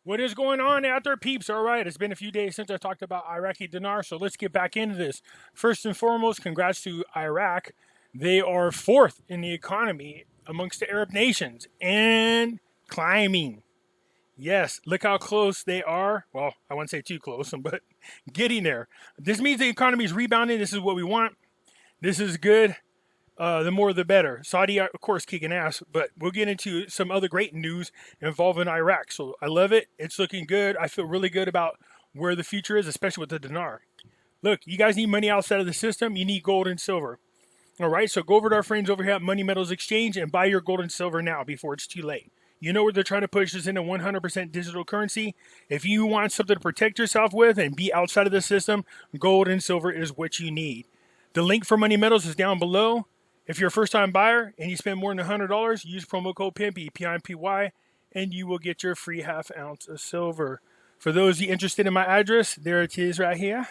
What is going on out there, peeps? All right, it's been a few days since I talked about Iraqi dinar, so let's get back into this. First and foremost, congrats to Iraq. They are fourth in the economy amongst the Arab nations and climbing. Yes, look how close they are. Well, I wouldn't say too close, but getting there. This means the economy is rebounding. This is what we want. This is good. The more the better. Saudi, of course, kicking ass, but we'll get into some other great news involving Iraq. So I love it. It's looking good. I feel really good about where the future is, especially with the dinar. Look, you guys need money outside of the system. You need gold and silver. All right, so go over to our friends over here at Money Metals Exchange and buy your gold and silver now before it's too late. You know where they're trying to push us into 100% digital currency. If you want something to protect yourself with and be outside of the system, gold and silver is what you need. The link for Money Metals is down below. If you're a first-time buyer and you spend more than $100, use promo code Pimpy, P-I-M-P-Y, and you will get your free half ounce of silver. For those of you interested in my address, there it is right here.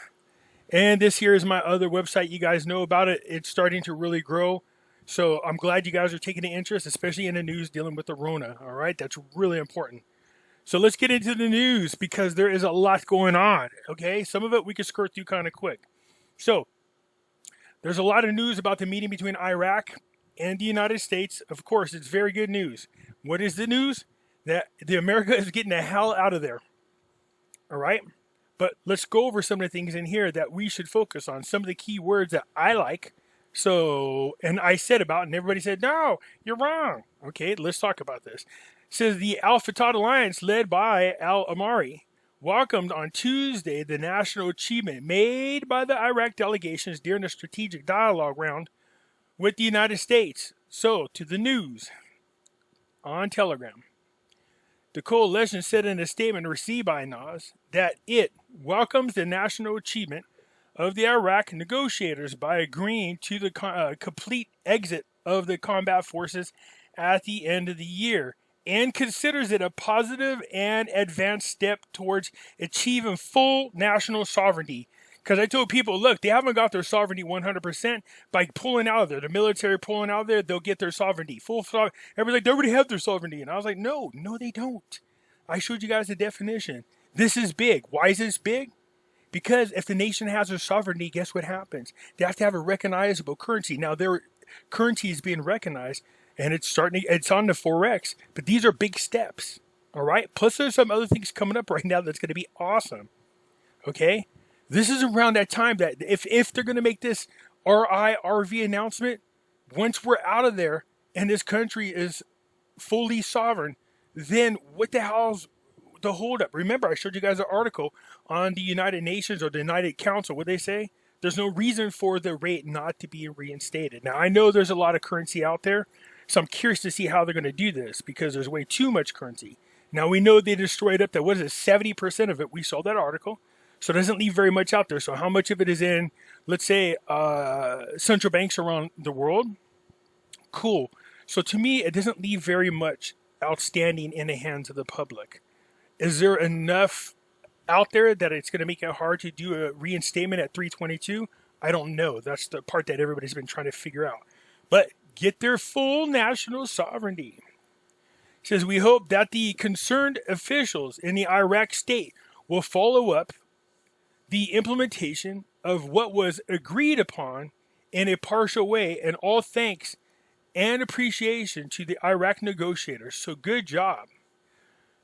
And this here is my other website. You guys know about it. It's starting to really grow. So I'm glad you guys are taking an interest, especially in the news dealing with the Rona. All right, that's really important. So let's get into the news because there is a lot going on. Okay, some of it we can skirt through kind of quick. So there's a lot of news about the meeting between Iraq and the United States. Of course, it's very good news. What is the news? That the America is getting the hell out of there. All right? But let's go over some of the things in here that we should focus on. Some of the key words that I like. So, and I said about, and everybody said, no, you're wrong. Okay, let's talk about this. It says the Al Fatah Alliance, led by Al Amari, welcomed on Tuesday the national achievement made by the Iraq delegations during the strategic dialogue round with the United States. So, to the news on Telegram. The coalition said in a statement received by NAS that it welcomes the national achievement of the Iraq negotiators by agreeing to the complete exit of the combat forces at the end of the year and considers it a positive and advanced step towards achieving full national sovereignty. Because I told people, look, they haven't got their sovereignty 100% by pulling out of there. The military pulling out of there, they'll get their sovereignty. Full sovereignty. Everybody's like, they already have their sovereignty. And I was like, no, they don't. I showed you guys the definition. This is big. Why is this big? Because if the nation has their sovereignty, guess what happens? They have to have a recognizable currency. Now, their currency is being recognized, and it's on the Forex. But these are big steps. All right? Plus, there's some other things coming up right now that's going to be awesome. Okay? This is around that time that if they're going to make this RIRV announcement, once we're out of there and this country is fully sovereign, then what the hell's the holdup? Remember, I showed you guys an article on the United Nations or the United Council. What they say? There's no reason for the rate not to be reinstated. Now, I know there's a lot of currency out there, so I'm curious to see how they're going to do this because there's way too much currency. Now, we know they destroyed up to, 70% of it. We saw that article. So it doesn't leave very much out there. So how much of it is in, let's say, central banks around the world? Cool. So to me, it doesn't leave very much outstanding in the hands of the public. Is there enough out there that it's going to make it hard to do a reinstatement at 322? I don't know. That's the part that everybody's been trying to figure out. But get their full national sovereignty. It says, we hope that the concerned officials in the Iraq state will follow up the implementation of what was agreed upon in a partial way, and all thanks and appreciation to the Iraq negotiators. So good job.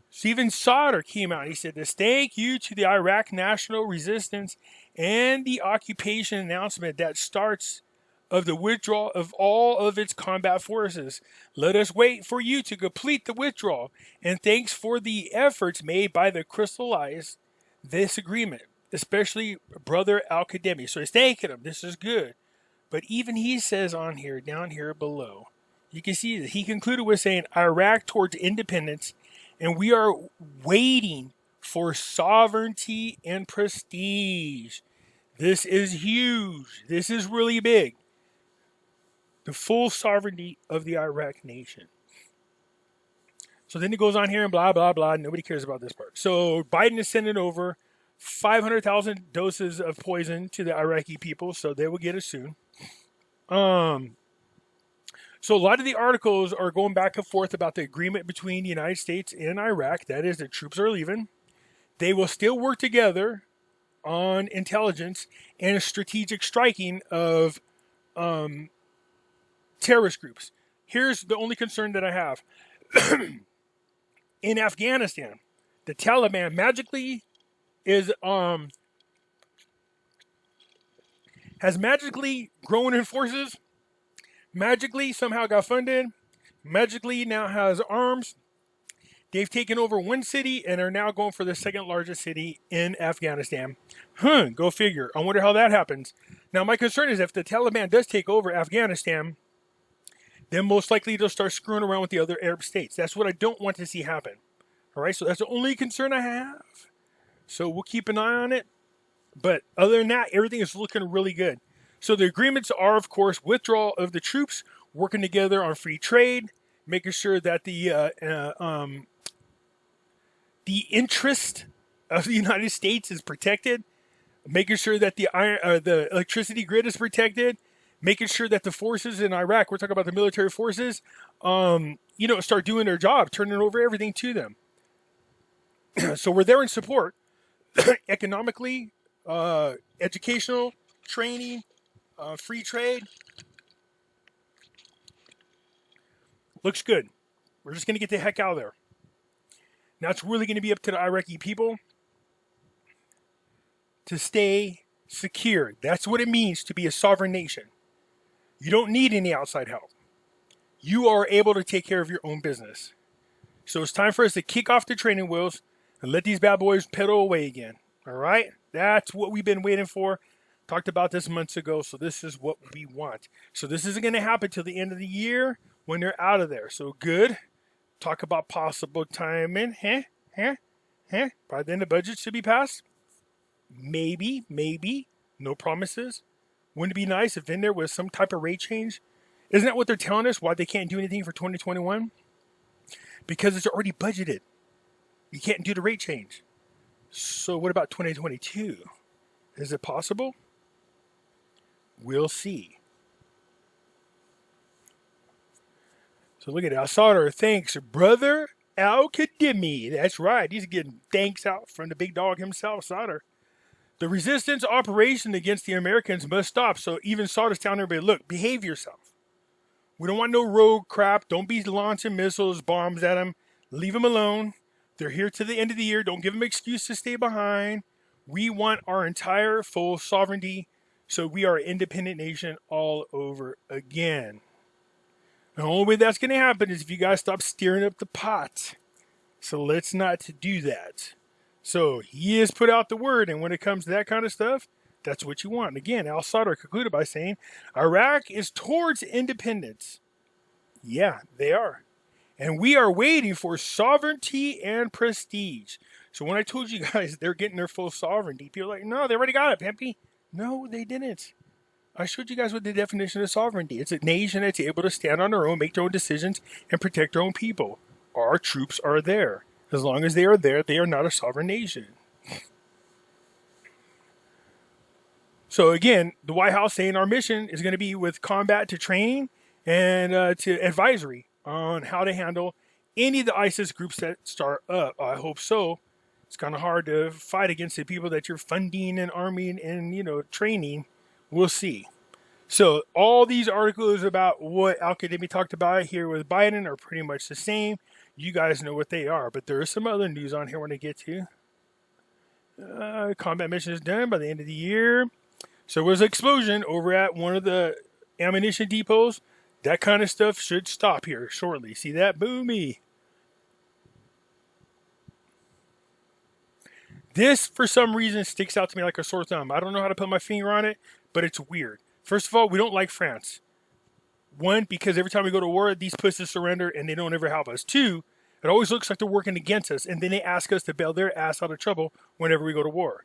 Stephen Sauter came out. He said this, thank you to the Iraq national resistance and the occupation announcement that starts of the withdrawal of all of its combat forces. Let us wait for you to complete the withdrawal, and thanks for the efforts made by the crystallize this agreement, especially Brother Al-Kademi. So he's thanking him. This is good. But even he says on here, down here below, you can see that he concluded with saying, Iraq towards independence, and we are waiting for sovereignty and prestige. This is huge. This is really big. The full sovereignty of the Iraq nation. So then it goes on here and blah, blah, blah. Nobody cares about this part. So Biden is sending over 500,000 doses of poison to the Iraqi people, so they will get it soon. So a lot of the articles are going back and forth about the agreement between the United States and Iraq. That is, the troops are leaving. They will still work together on intelligence and strategic striking of terrorist groups. Here's the only concern that I have. In Afghanistan, the Taliban magically is has magically grown in forces, magically somehow got funded, magically now has arms. They've taken over one city and are now going for the second largest city in Afghanistan. Go figure. I wonder how that happens. Now, my concern is if the Taliban does take over Afghanistan, then most likely they'll start screwing around with the other Arab states. That's what I don't want to see happen. All right, so that's the only concern I have. So we'll keep an eye on it. But other than that, everything is looking really good. So the agreements are, of course, withdrawal of the troops, working together on free trade, making sure that the interest of the United States is protected, making sure that the electricity grid is protected, making sure that the forces in Iraq, we're talking about the military forces, start doing their job, turning over everything to them. So we're there in support, economically, educational, training, free trade. Looks good. We're just going to get the heck out of there. Now it's really going to be up to the Iraqi people to stay secure. That's what it means to be a sovereign nation. You don't need any outside help. You are able to take care of your own business. So it's time for us to kick off the training wheels and let these bad boys pedal away again. All right? That's what we've been waiting for. Talked about this months ago, so this is what we want. So this isn't going to happen till the end of the year when they're out of there. So good. Talk about possible timing. By then the budget should be passed. Maybe. No promises. Wouldn't it be nice if in there was some type of rate change? Isn't that what they're telling us? Why they can't do anything for 2021? Because it's already budgeted. You can't do the rate change. So what about 2022? Is it possible? We'll see. So look at Al Sadr. Thanks, brother Al Kadimi. That's right. He's getting thanks out from the big dog himself, Sadr. The resistance operation against the Americans must stop. So even Sadr's telling everybody, look, behave yourself. We don't want no rogue crap. Don't be launching missiles, bombs at them. Leave them alone. They're here to the end of the year. Don't give them an excuse to stay behind. We want our entire full sovereignty, so we are an independent nation all over again. The only way that's going to happen is if you guys stop stirring up the pot. So let's not do that. So he has put out the word, and when it comes to that kind of stuff, that's what you want. And again, Al Sadr concluded by saying, Iraq is towards independence. Yeah, they are. And we are waiting for sovereignty and prestige. So when I told you guys they're getting their full sovereignty, people are like, no, they already got it, Pimpy. No, they didn't. I showed you guys what the definition of sovereignty. It's a nation that's able to stand on their own, make their own decisions, and protect their own people. Our troops are there. As long as they are there, they are not a sovereign nation. So again, the White House saying our mission is going to be with combat to training and to advisory on how to handle any of the ISIS groups that start up. I hope so. It's kind of hard to fight against the people that you're funding and arming and, training. We'll see. So all these articles about what Al-Kadhimi talked about here with Biden are pretty much the same. You guys know what they are, but there is some other news on here when I get to. Combat mission is done by the end of the year. So there was an explosion over at one of the ammunition depots. That kind of stuff should stop here shortly. See that? Boomy. This, for some reason, sticks out to me like a sore thumb. I don't know how to put my finger on it, but it's weird. First of all, we don't like France. One, because every time we go to war, these pussies surrender and they don't ever help us. Two, it always looks like they're working against us, and then they ask us to bail their ass out of trouble whenever we go to war.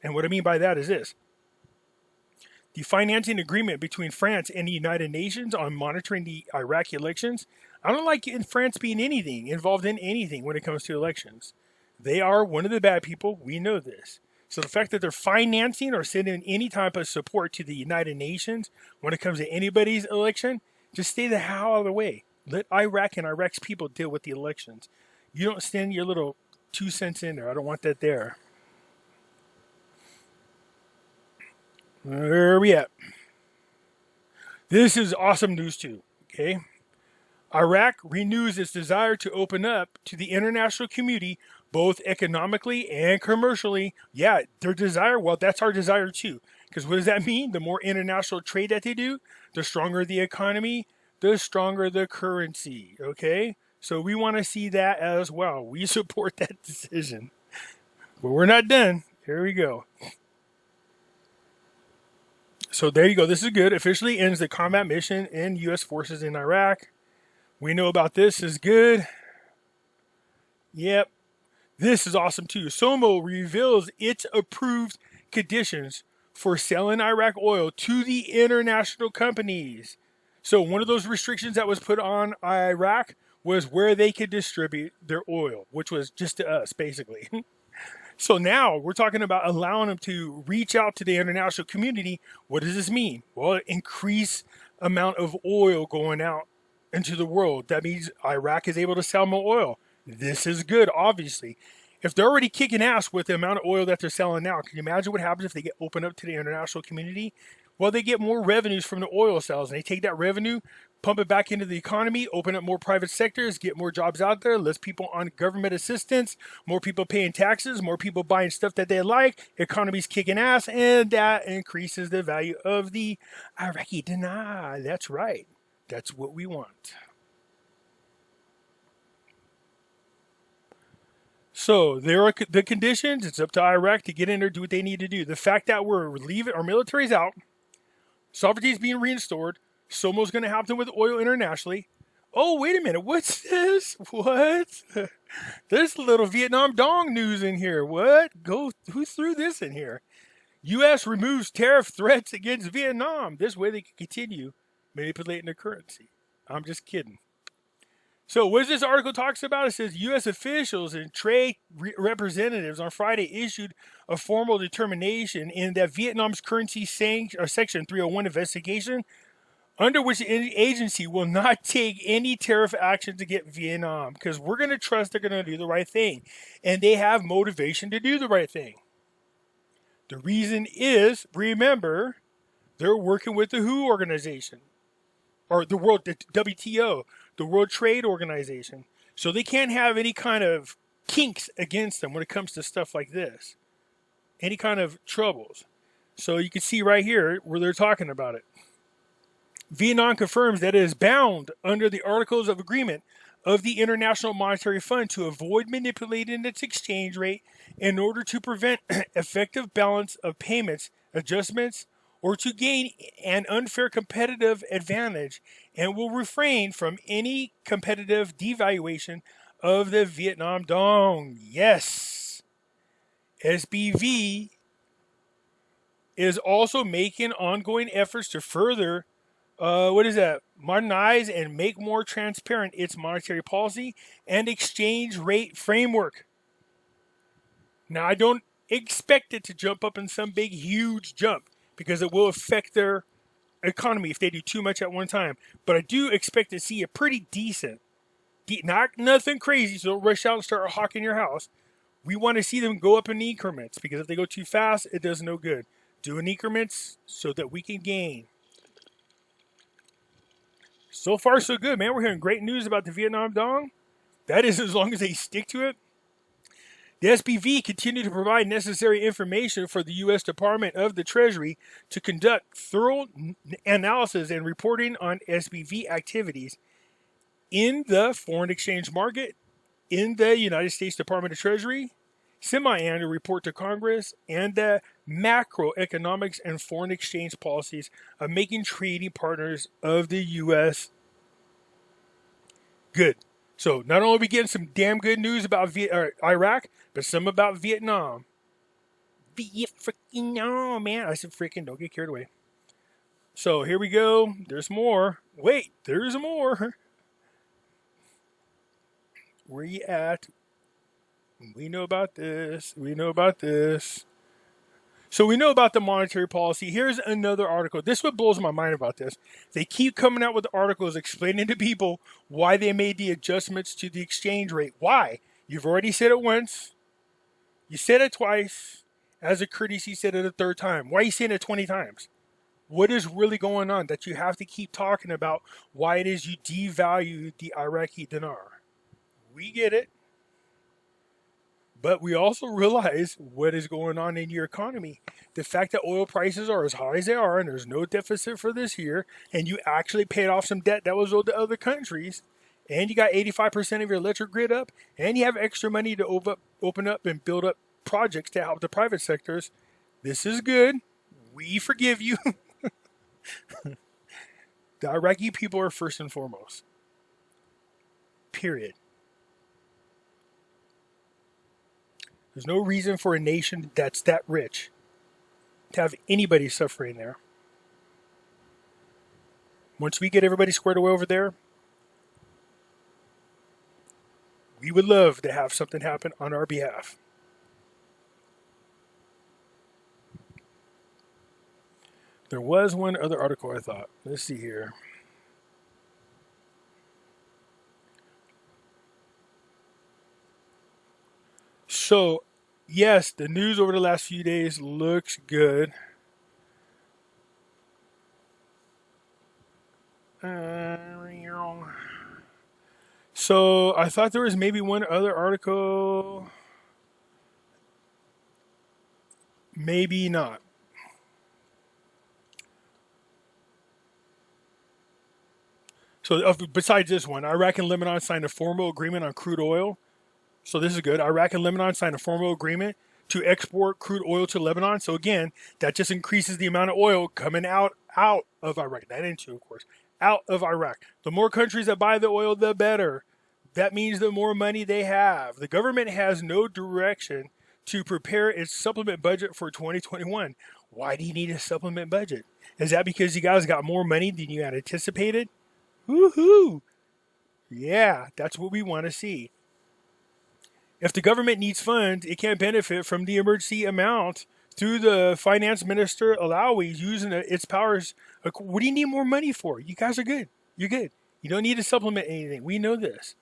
And what I mean by that is this. The financing agreement between France and the United Nations on monitoring the Iraqi elections, I don't like France being involved in anything when it comes to elections. They are one of the bad people. We know this. So the fact that they're financing or sending any type of support to the United Nations when it comes to anybody's election, just stay the hell out of the way. Let Iraq and Iraq's people deal with the elections. You don't send your little 2 cents in there. I don't want that there. Where are we at? This is awesome news too. Okay. Iraq renews its desire to open up to the international community, both economically and commercially. Yeah, their desire, well, that's our desire too. Because what does that mean? The more international trade that they do, the stronger the economy, the stronger the currency. Okay? So we want to see that as well. We support that decision. But we're not done. Here we go. So there you go. This is good. Officially ends the combat mission in U.S. forces in Iraq. We know about this is good. Yep. This is awesome too. SOMO reveals its approved conditions for selling Iraq oil to the international companies. So one of those restrictions that was put on Iraq was where they could distribute their oil, which was just to us, basically. So now we're talking about allowing them to reach out to the international community. What does this mean? Well, increase amount of oil going out into the world. That means Iraq is able to sell more oil. This is good, obviously. If they're already kicking ass with the amount of oil that they're selling now, can you imagine what happens if they get opened up to the international community? Well, they get more revenues from the oil sales, and they take that revenue, pump it back into the economy, open up more private sectors, get more jobs out there, less people on government assistance, more people paying taxes, more people buying stuff that they like, economy's kicking ass, and that increases the value of the Iraqi dinar. That's right. That's what we want. So there are the conditions. It's up to Iraq to get in there, do what they need to do. The fact that we're leaving, our military's out, sovereignty is being restored, SOMO's going to happen with oil internationally. Oh, wait a minute. What's this? What? There's a little Vietnam dong news in here. What? Who threw this in here? U.S. removes tariff threats against Vietnam. This way they can continue manipulating the currency. I'm just kidding. So what this article talks about, it says U.S. officials and trade representatives on Friday issued a formal determination in that Vietnam's currency Section 301 investigation, under which the agency will not take any tariff actions against Vietnam, because we're going to trust they're going to do the right thing. And they have motivation to do the right thing. The reason is, remember, they're working with the WHO organization, or the WTO, the World Trade Organization. So they can't have any kind of kinks against them when it comes to stuff like this. Any kind of troubles. So you can see right here where they're talking about it. Vietnam confirms that it is bound under the Articles of Agreement of the International Monetary Fund to avoid manipulating its exchange rate in order to prevent effective balance of payments, adjustments, or to gain an unfair competitive advantage, and will refrain from any competitive devaluation of the Vietnam dong. Yes. SBV is also making ongoing efforts to further modernize and make more transparent its monetary policy and exchange rate framework. Now, I don't expect it to jump up in some big, huge jump, because it will affect their economy if they do too much at one time. But I do expect to see a pretty decent, not nothing crazy, so don't rush out and start hawking your house. We want to see them go up in increments, because if they go too fast, it does no good. Do in increments so that we can gain. So far, so good, man. We're hearing great news about the Vietnam dong. That is, as long as they stick to it. The SPV continued to provide necessary information for the U.S. Department of the Treasury to conduct thorough analysis and reporting on SPV activities in the foreign exchange market, in the United States Department of Treasury, semi-annual report to Congress, and the macroeconomics and foreign exchange policies of making trading partners of the U.S. good. So not only are we getting some damn good news about Iraq, but some about Vietnam. Freaking man. I said freaking, don't get carried away. So here we go. There's more. Wait, there's more. Where you at? We know about this. We know about this. So we know about the monetary policy. Here's another article. This is what blows my mind about this. They keep coming out with articles explaining to people why they made the adjustments to the exchange rate. Why? You've already said it once. You said it twice. As a courtesy, you said it a third time. Why are you saying it 20 times? What is really going on that you have to keep talking about why it is you devalue the Iraqi dinar? We get it. But we also realize what is going on in your economy. The fact that oil prices are as high as they are and there's no deficit for this year, and you actually paid off some debt that was owed to other countries, and you got 85% of your electric grid up, and you have extra money to open up and build up projects to help the private sectors. This is good. We forgive you. The Iraqi people are first and foremost. Period. There's no reason for a nation that's that rich to have anybody suffering there. Once we get everybody squared away over there, we would love to have something happen on our behalf. There was one other article I thought. Let's see here. So, yes, the news over the last few days looks good. So, I thought there was maybe one other article. Maybe not. So, besides this one, Iraq and Lebanon signed a formal agreement on crude oil. So this is good. Iraq and Lebanon signed a formal agreement to export crude oil to Lebanon. So again, that just increases the amount of oil coming out of Iraq. Not into, of course, out of Iraq. The more countries that buy the oil, the better. That means the more money they have. The government has no direction to prepare its supplement budget for 2021. Why do you need a supplement budget? Is that because you guys got more money than you had anticipated? Woohoo! Yeah, that's what we want to see. If the government needs funds, it can't benefit from the emergency amount through the finance minister Alawi's using its powers. What do you need more money for? You guys are good. You're good. You don't need to supplement anything. We know this.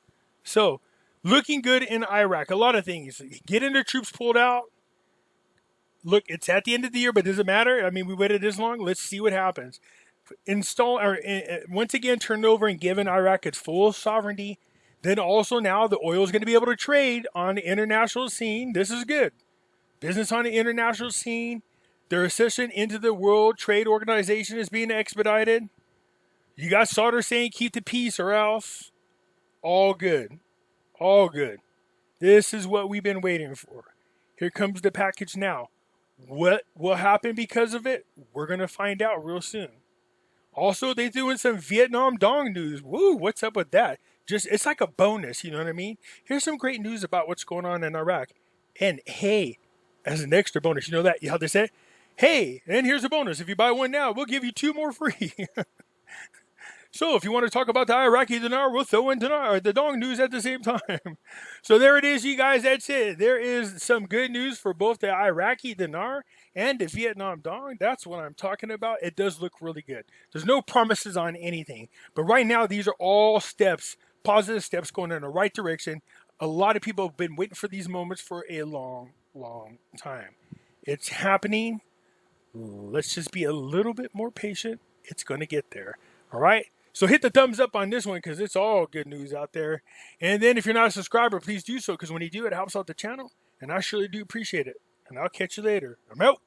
So, looking good in Iraq. A lot of things. Getting their troops pulled out. Look, it's at the end of the year, but does it matter? I mean, we waited this long. Let's see what happens. Once again, turn over and given Iraq its full sovereignty. Then also now the oil is going to be able to trade on the international scene. This is good. Business on the international scene. Their accession into the World Trade Organization is being expedited. You got Sauter saying keep the peace or else. All good. All good. This is what we've been waiting for. Here comes the package now. What will happen because of it? We're going to find out real soon. Also, they threw in some Vietnam Dong news. Woo, what's up with that? It's like a bonus, you know what I mean? Here's some great news about what's going on in Iraq. And hey, as an extra bonus, you know that how they say, hey, and here's a bonus. If you buy one now, we'll give you 2 more free. So if you want to talk about the Iraqi dinar, we'll throw in the Dong news at the same time. So there it is, you guys. That's it. There is some good news for both the Iraqi dinar and the Vietnam Dong. That's what I'm talking about. It does look really good. There's no promises on anything. But right now, these are all steps, positive steps going in the right direction. A lot of people have been waiting for these moments for a long, long time. It's happening. Let's just be a little bit more patient. It's going to get there. All right? So hit the thumbs up on this one because it's all good news out there. And then if you're not a subscriber, please do so because when you do, it helps out the channel. And I surely do appreciate it. And I'll catch you later. I'm out.